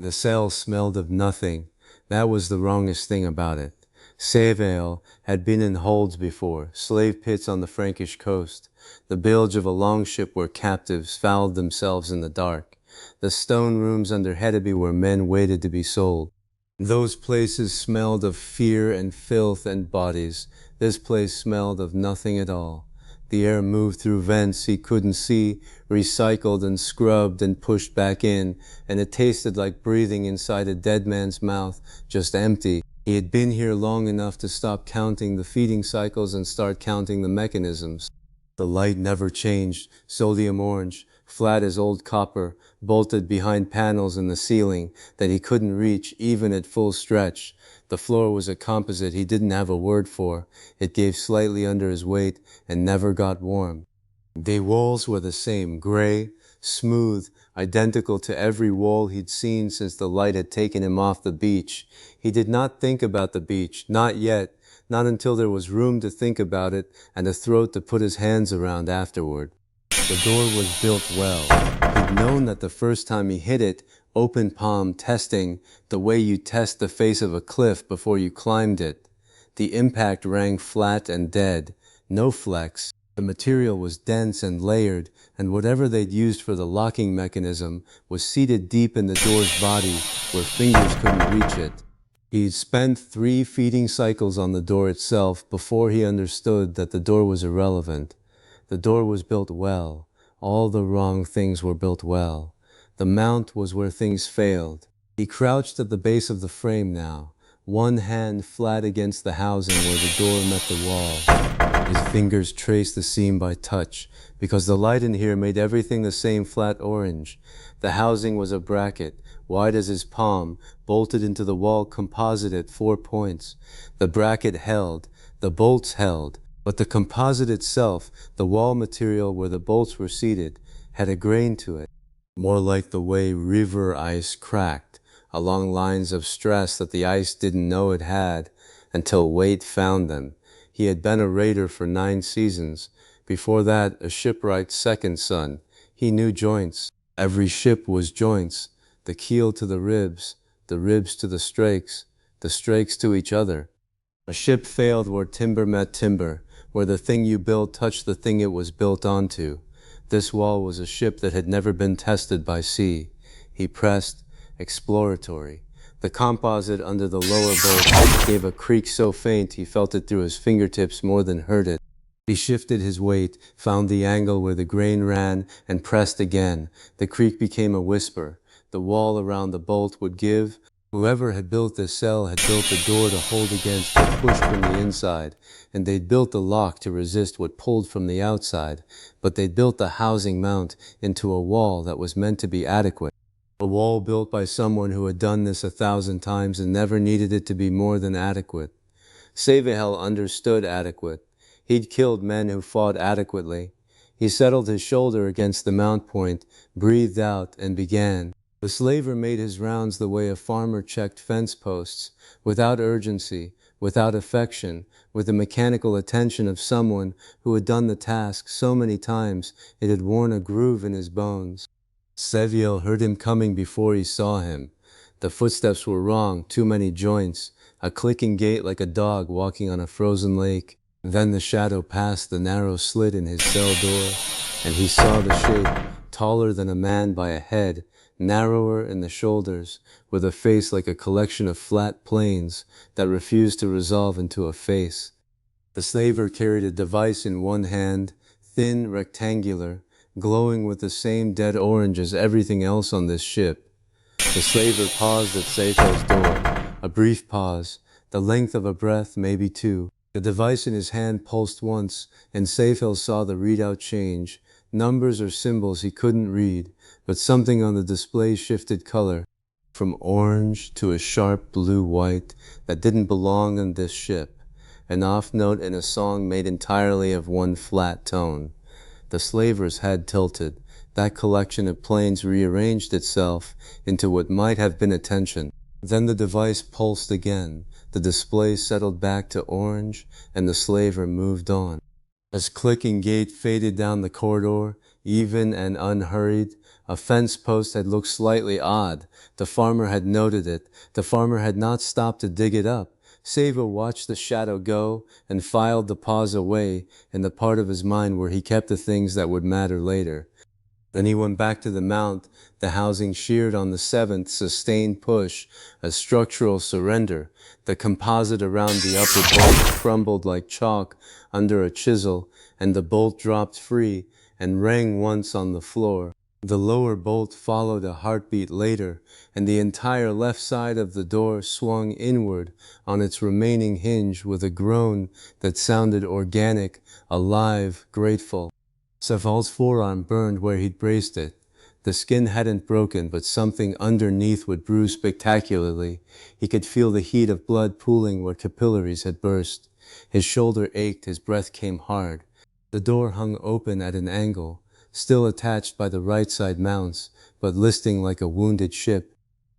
The cell smelled of nothing. That was the wrongest thing about it. Sevhel had been in holds before, slave pits on the Frankish coast, the bilge of a longship where captives fouled themselves in the dark, the stone rooms under Hedeby where men waited to be sold. Those places smelled of fear and filth and bodies. This place smelled of nothing at all. The air moved through vents he couldn't see, recycled and scrubbed and pushed back in, and it tasted like breathing inside a dead man's mouth, just empty. He had been here long enough to stop counting the feeding cycles and start counting the mechanisms. The light never changed, sodium orange, flat as old copper, bolted behind panels in the ceiling that he couldn't reach even at full stretch. The floor was a composite he didn't have a word for. It gave slightly under his weight and never got warm. The walls were the same, gray, smooth, identical to every wall he'd seen since the light had taken him off the beach. He did not think about the beach, not yet, not until there was room to think about it and a throat to put his hands around afterward. The door was built well. He'd known that the first time he hit it, open palm testing, the way you test the face of a cliff before you climbed it. The impact rang flat and dead, no flex. The material was dense and layered, and whatever they'd used for the locking mechanism was seated deep in the door's body where fingers couldn't reach it. He'd spent 3 feeding cycles on the door itself before he understood that the door was irrelevant. The door was built well. All the wrong things were built well. The mount was where things failed. He crouched at the base of the frame now, one hand flat against the housing where the door met the wall. His fingers traced the seam by touch, because the light in here made everything the same flat orange. The housing was a bracket, wide as his palm, bolted into the wall composite at 4 points. The bracket held, the bolts held, but the composite itself, the wall material where the bolts were seated, had a grain to it, more like the way river ice cracked, along lines of stress that the ice didn't know it had, until weight found them. He had been a raider for 9 seasons. Before that, a shipwright's second son. He knew joints. Every ship was joints, the keel to the ribs to the strakes to each other. A ship failed where timber met timber, where the thing you built touched the thing it was built onto. This wall was a ship that had never been tested by sea. He pressed, exploratory. The composite under the lower bolt gave a creak so faint he felt it through his fingertips more than heard it. He shifted his weight, found the angle where the grain ran, and pressed again. The creak became a whisper. The wall around the bolt would give. Whoever had built this cell had built the door to hold against what pushed from the inside, and they'd built the lock to resist what pulled from the outside, but they'd built the housing mount into a wall that was meant to be adequate. A wall built by someone who had done this 1,000 times and never needed it to be more than adequate. Sevhel understood adequate. He'd killed men who fought adequately. He settled his shoulder against the mount point, breathed out, and began. The slaver made his rounds the way a farmer checked fence posts, without urgency, without affection, with the mechanical attention of someone who had done the task so many times it had worn a groove in his bones. Sevhel heard him coming before he saw him. The footsteps were wrong, too many joints, a clicking gait like a dog walking on a frozen lake. Then the shadow passed the narrow slit in his cell door, and he saw the shape, taller than a man by a head, narrower in the shoulders, with a face like a collection of flat planes that refused to resolve into a face. The slaver carried a device in one hand, thin, rectangular, glowing with the same dead orange as everything else on this ship. The slaver paused at Sevhel's door, a brief pause, the length of a breath, maybe 2. The device in his hand pulsed once, and Sevhel saw the readout change. Numbers or symbols he couldn't read, but something on the display shifted color, from orange to a sharp blue-white that didn't belong on this ship, an off note in a song made entirely of one flat tone. The slaver's head tilted. That collection of planes rearranged itself into what might have been attention. Then the device pulsed again. The display settled back to orange, and the slaver moved on. As clicking gait faded down the corridor, even and unhurried. A fence post had looked slightly odd. The farmer had noted it. The farmer had not stopped to dig it up. Sevhel watched the shadow go and filed the paws away in the part of his mind where he kept the things that would matter later. Then he went back to the mount, the housing sheared on the seventh sustained push, a structural surrender. The composite around the upper bolt crumbled like chalk under a chisel, and the bolt dropped free and rang once on the floor. The lower bolt followed a heartbeat later, and the entire left side of the door swung inward on its remaining hinge with a groan that sounded organic, alive, grateful. Sevhel's forearm burned where he'd braced it. The skin hadn't broken, but something underneath would bruise spectacularly. He could feel the heat of blood pooling where capillaries had burst. His shoulder ached, his breath came hard. The door hung open at an angle, still attached by the right side mounts, but listing like a wounded ship.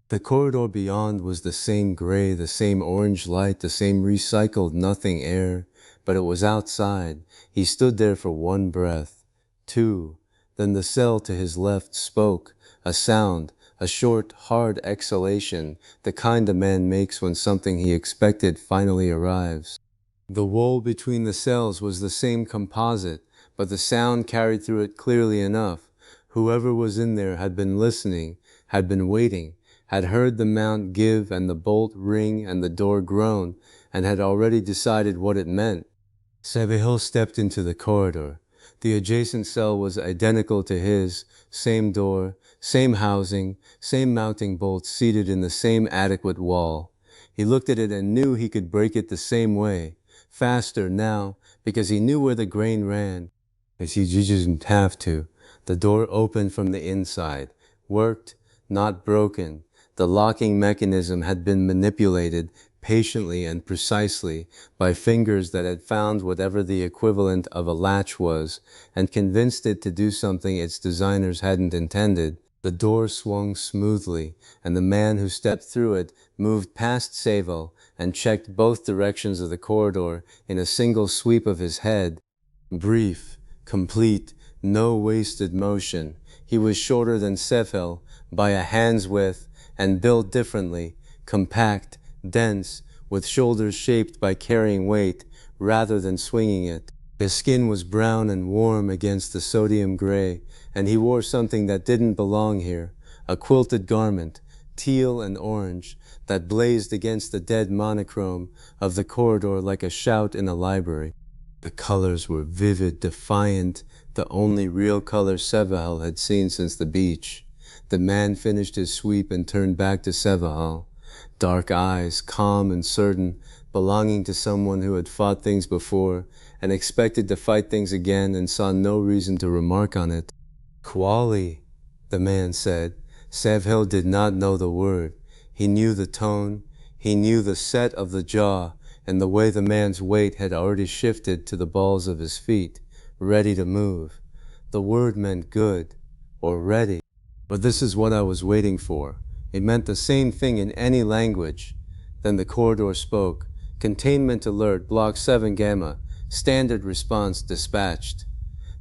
The corridor beyond was the same gray, the same orange light, the same recycled nothing air, but it was outside. He stood there for one breath. Two. Then the cell to his left spoke, a sound, a short, hard exhalation, the kind a man makes when something he expected finally arrives. The wall between the cells was the same composite, but the sound carried through it clearly enough. Whoever was in there had been listening, had been waiting, had heard the mount give and the bolt ring and the door groan, and had already decided what it meant. Sevhel stepped into the corridor. The adjacent cell was identical to his, same door, same housing, same mounting bolts seated in the same adequate wall. He looked at it and knew he could break it the same way, faster now, because he knew where the grain ran. As he didn't have to. The door opened from the inside, worked, not broken. The locking mechanism had been manipulated patiently and precisely by fingers that had found whatever the equivalent of a latch was and convinced it to do something its designers hadn't intended. The door swung smoothly, and the man who stepped through it moved past Sevhel and checked both directions of the corridor in a single sweep of his head. Brief, complete, no wasted motion. He was shorter than Sevhel by a hand's width and built differently, compact, dense, with shoulders shaped by carrying weight rather than swinging it. His skin was brown and warm against the sodium gray, and he wore something that didn't belong here, a quilted garment, teal and orange, that blazed against the dead monochrome of the corridor like a shout in a library. The colors were vivid, defiant, the only real color Sevhel had seen since the beach. The man finished his sweep and turned back to Sevhel. Dark eyes, calm and certain, belonging to someone who had fought things before and expected to fight things again and saw no reason to remark on it. Quali, the man said. Sevhel did not know the word. He knew the tone, he knew the set of the jaw, and the way the man's weight had already shifted to the balls of his feet, ready to move. The word meant good, or ready. But this is what I was waiting for. It meant the same thing in any language. Then the corridor spoke. Containment alert, Block 7 Gamma. Standard response dispatched.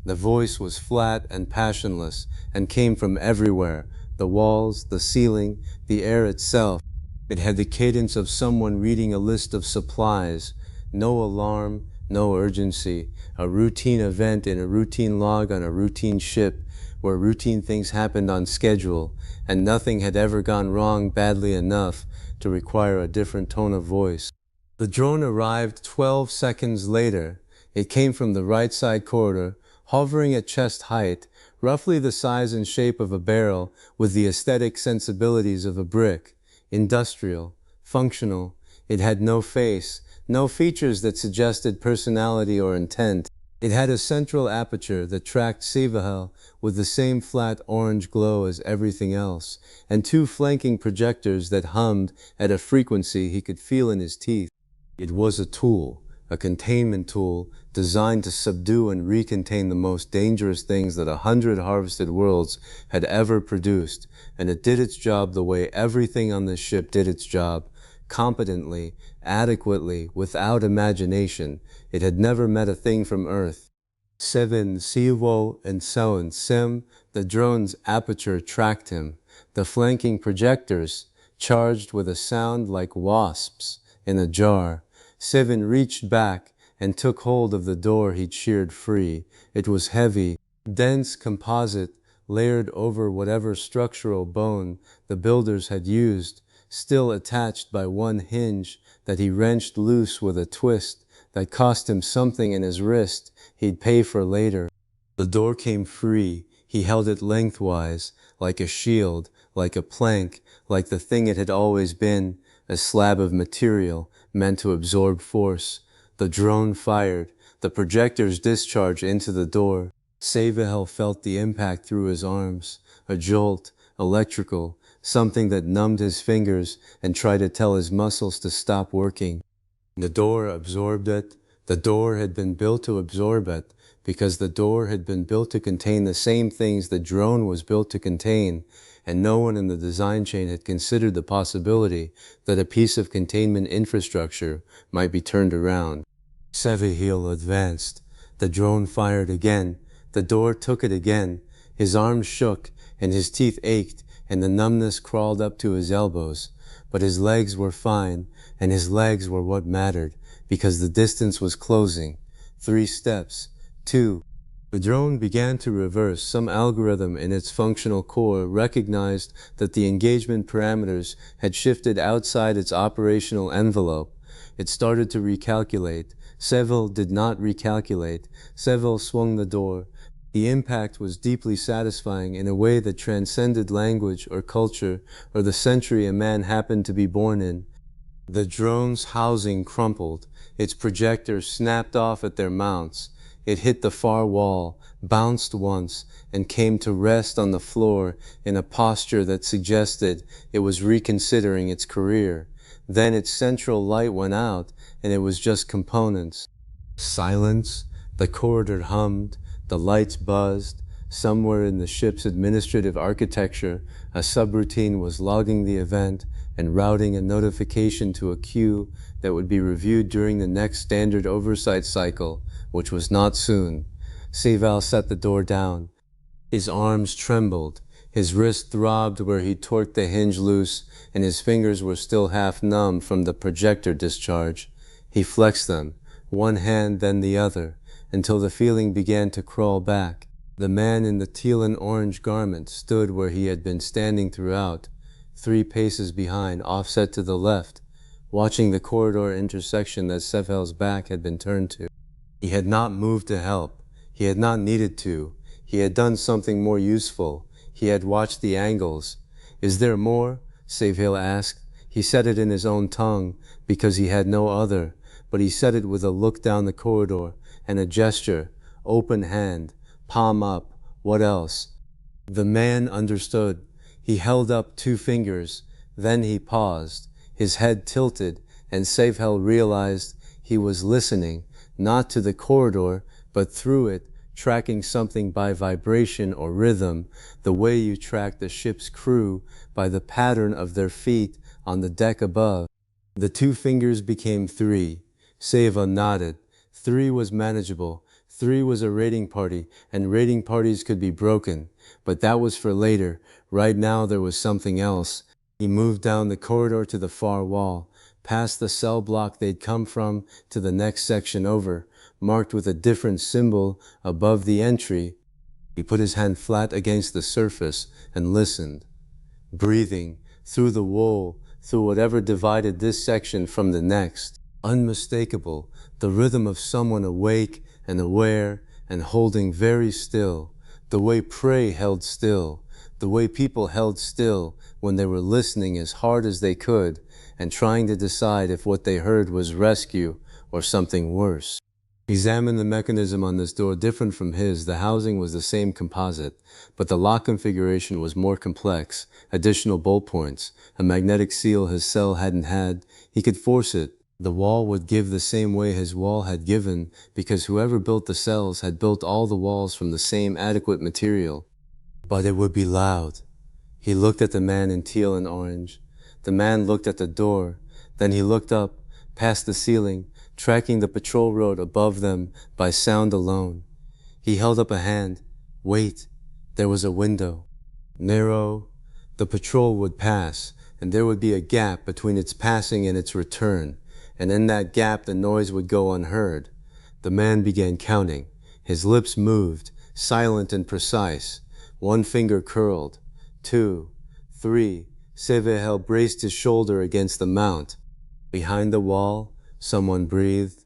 The voice was flat and passionless and came from everywhere. The walls, the ceiling, the air itself. It had the cadence of someone reading a list of supplies. No alarm, no urgency. A routine event in a routine log on a routine ship where routine things happened on schedule, and nothing had ever gone wrong badly enough to require a different tone of voice. The drone arrived 12 seconds later. It came from the right side corridor, hovering at chest height, roughly the size and shape of a barrel, with the aesthetic sensibilities of a brick. Industrial, functional. It had no face, no features that suggested personality or intent. It had a central aperture that tracked Sevhel with the same flat orange glow as everything else, and two flanking projectors that hummed at a frequency he could feel in his teeth. It was a tool, a containment tool designed to subdue and recontain the most dangerous things that 100 harvested worlds had ever produced, and it did its job the way everything on this ship did its job, competently, adequately, without imagination. It had never met a thing from Earth. Seven, Sevhel, and so on. Sim, the drone's aperture tracked him. The flanking projectors, charged with a sound like wasps in a jar. Seven reached back and took hold of the door he'd sheared free. It was heavy, dense composite, layered over whatever structural bone the builders had used, still attached by one hinge that he wrenched loose with a twist that cost him something in his wrist he'd pay for later. The door came free. He held it lengthwise, like a shield, like a plank, like the thing it had always been, a slab of material meant to absorb force. The drone fired. The projectors discharged into the door. Sevhel felt the impact through his arms, a jolt, electrical, something that numbed his fingers and tried to tell his muscles to stop working. The door absorbed it. The door had been built to absorb it, because the door had been built to contain the same things the drone was built to contain, and no one in the design chain had considered the possibility that a piece of containment infrastructure might be turned around. Sevhel advanced. The drone fired again. The door took it again. His arms shook, and his teeth ached, and the numbness crawled up to his elbows. But his legs were fine, and his legs were what mattered, because the distance was closing. 3 steps. 2. The drone began to reverse. Some algorithm in its functional core recognized that the engagement parameters had shifted outside its operational envelope. It started to recalculate. Sevhel did not recalculate. Sevhel swung the door. The impact was deeply satisfying in a way that transcended language or culture or the century a man happened to be born in. The drone's housing crumpled. Its projectors snapped off at their mounts. It hit the far wall, bounced once, and came to rest on the floor in a posture that suggested it was reconsidering its career. Then its central light went out, and it was just components. Silence. The corridor hummed. The lights buzzed. Somewhere in the ship's administrative architecture, a subroutine was logging the event and routing a notification to a queue that would be reviewed during the next standard oversight cycle, which was not soon. Sevhel set the door down. His arms trembled. His wrist throbbed where he torqued the hinge loose, and his fingers were still half numb from the projector discharge. He flexed them, one hand then the other, until the feeling began to crawl back. The man in the teal and orange garment stood where he had been standing throughout, 3 paces behind, offset to the left, watching the corridor intersection that Sevhel's back had been turned to. He had not moved to help. He had not needed to. He had done something more useful. He had watched the angles. "Is there more?" Sevhel asked. He said it in his own tongue, because he had no other, but he said it with a look down the corridor and a gesture, open hand, palm up. What else? The man understood. He held up 2 fingers. Then he paused, his head tilted, and Sevhel realized he was listening, not to the corridor, but through it, tracking something by vibration or rhythm, the way you track the ship's crew by the pattern of their feet on the deck above. The 2 fingers became 3. Sevhel nodded. 3 was manageable. 3 was a raiding party, and raiding parties could be broken. But that was for later. Right now there was something else. He moved down the corridor to the far wall, past the cell block they'd come from to the next section over, marked with a different symbol above the entry. He put his hand flat against the surface and listened. Breathing, through the wool, through whatever divided this section from the next. Unmistakable, the rhythm of someone awake and aware and holding very still, the way prey held still, the way people held still when they were listening as hard as they could and trying to decide if what they heard was rescue or something worse. Examine the mechanism on this door different from his. The housing was the same composite, but the lock configuration was more complex. Additional bolt points, a magnetic seal his cell hadn't had. He could force it. The wall would give the same way his wall had given, because whoever built the cells had built all the walls from the same adequate material. But it would be loud. He looked at the man in teal and orange. The man looked at the door. Then he looked up, past the ceiling, tracking the patrol road above them by sound alone. He held up a hand. Wait, there was a window. Narrow. The patrol would pass, and there would be a gap between its passing and its return, and in that gap the noise would go unheard. The man began counting. His lips moved, silent and precise. One finger curled. 2, 3. Sevhel braced his shoulder against the mount. Behind the wall, someone breathed.